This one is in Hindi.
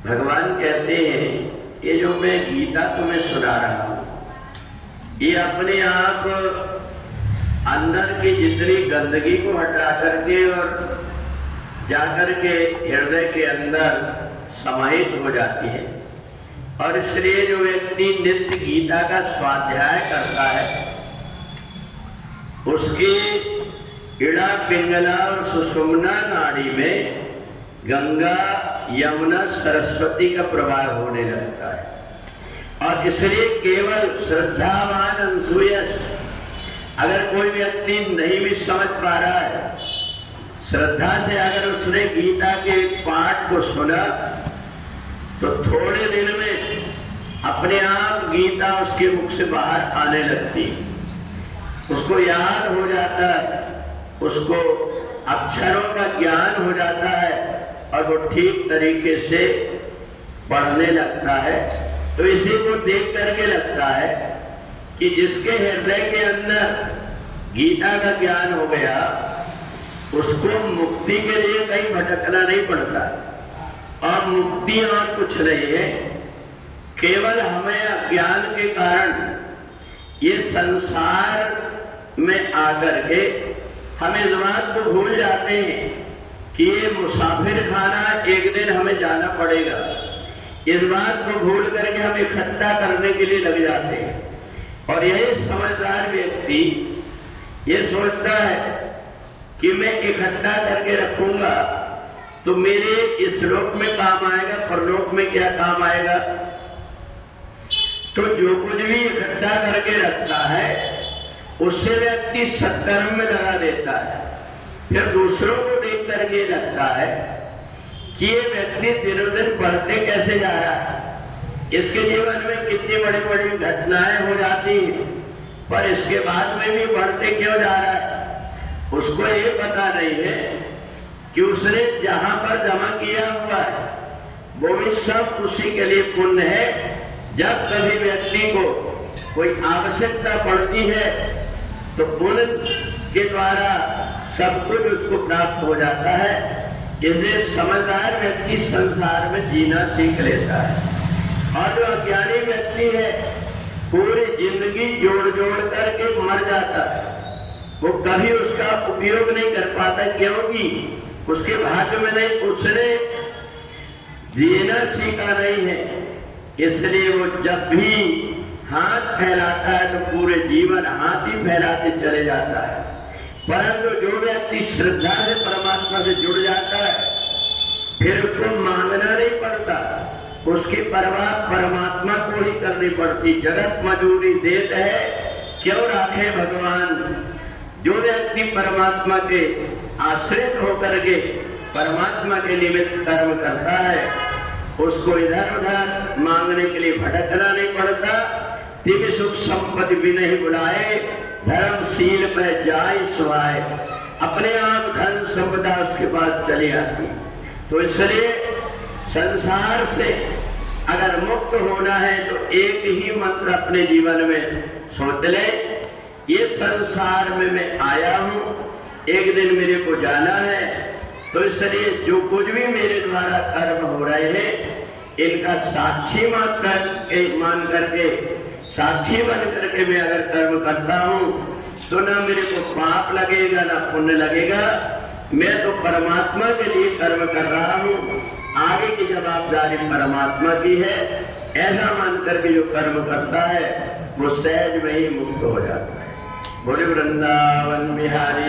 भगवान कहते हैं ये जो मैं गीता तुम्हें सुना रहा हूं, ये अपने आप अंदर की जितनी गंदगी को हटा करके और जाकर के हृदय के अंदर समाहित हो जाती है। और इसलिए जो व्यक्ति नित्य गीता का स्वाध्याय करता है, उसके इड़ा पिंगला और सुषुम्ना नाड़ी में गंगा यमुना सरस्वती का प्रवाह होने लगता है। और इसलिए केवल श्रद्धावान अनसूयस, अगर कोई व्यक्ति नहीं भी समझ पा रहा है, श्रद्धा से अगर उसने गीता के पाठ को सुना तो थोड़े दिन में अपने आप गीता उसके मुख से बाहर आने लगती, उसको याद हो जाता है, उसको अक्षरों का ज्ञान हो जाता है और वो ठीक तरीके से पढ़ने लगता है। तो इसी को देख करके लगता है कि जिसके हृदय के अंदर गीता का ज्ञान हो गया, उसको मुक्ति के लिए कहीं भटकना नहीं पड़ता। और मुक्ति और कुछ नहीं है, केवल हमें अज्ञान के कारण ये संसार में आकर के हम इस बात को भूल जाते हैं कि ये मुसाफिर खाना एक दिन हमें जाना पड़ेगा। इस बात को भूल करके हम इकट्ठा करने के लिए लग जाते हैं। और यही समझदार व्यक्ति ये सोचता है कि मैं इकट्ठा करके रखूंगा तो मेरे इस लोक में काम आएगा, परलोक में क्या काम आएगा। तो जो कुछ भी इकट्ठा करके रखता है उससे व्यक्ति सत्कर्म में लगा देता है। फिर दूसरों को देख करके लगता है कि ये व्यक्ति दिनों दिन बढ़ते कैसे जा रहा है, इसके जीवन में कितनी बड़ी बड़ी घटनाएं हो जाती हैं, पर इसके बाद में भी बढ़ते क्यों जा रहा है। उसको ये पता नहीं है कि उसने जहां पर जमा किया हुआ है वो भी सब उसी के लिए पुण्य है। जब कभी व्यक्ति को कोई आवश्यकता पड़ती है तो पुण्य के द्वारा सब कुछ उसको प्राप्त हो जाता है। इसलिए समझदार व्यक्ति संसार में जीना सीख लेता है। और जो अज्ञानी व्यक्ति है पूरी जिंदगी जोड़ जोड़ करके मर जाता है, वो कभी उसका उपयोग नहीं कर पाता, क्योंकि उसके भाग्य में नहीं, उसने जीना सीखा नहीं है। इसलिए वो जब भी हाथ फैलाता है तो पूरे जीवन हाथ ही फैलाते चले जाता है। परंतु जो व्यक्ति श्रद्धा से परमात्मा से जुड़ जाता है फिर उसको मांगना नहीं पड़ता, उसकी परवाह परमात्मा को ही करनी पड़ती। जगत मजूरी देते है क्यों राखे भगवान। जो व्यक्ति परमात्मा के आश्रित होकर के परमात्मा के निमित्त कर्म करता है उसको इधर उधर मांगने के लिए भटकना नहीं पड़ता। दिव्य सुख संपत्ति भी नहीं बुलाए, धर्मशील में जाय सुहाए, अपने आप धन संपदा उसके पास चली आती। तो इसलिए संसार से अगर मुक्त होना है तो एक ही मंत्र अपने जीवन में सोच ले, ये संसार में मैं आया हूं, एक दिन मेरे को जाना है। तो इसलिए जो कुछ भी मेरे द्वारा कर्म हो रहे हैं इनका साक्षी मान करके साक्षी बन करके मैं अगर कर्म करता हूं तो ना मेरे को पाप लगेगा ना पुण्य लगेगा। मैं तो परमात्मा के लिए कर्म कर रहा हूं, आगे की जवाबदारी परमात्मा की है। ऐसा मान करके जो कर्म करता है वो सहज में ही मुक्त हो जाता है। बोले वृंदावन बिहारी।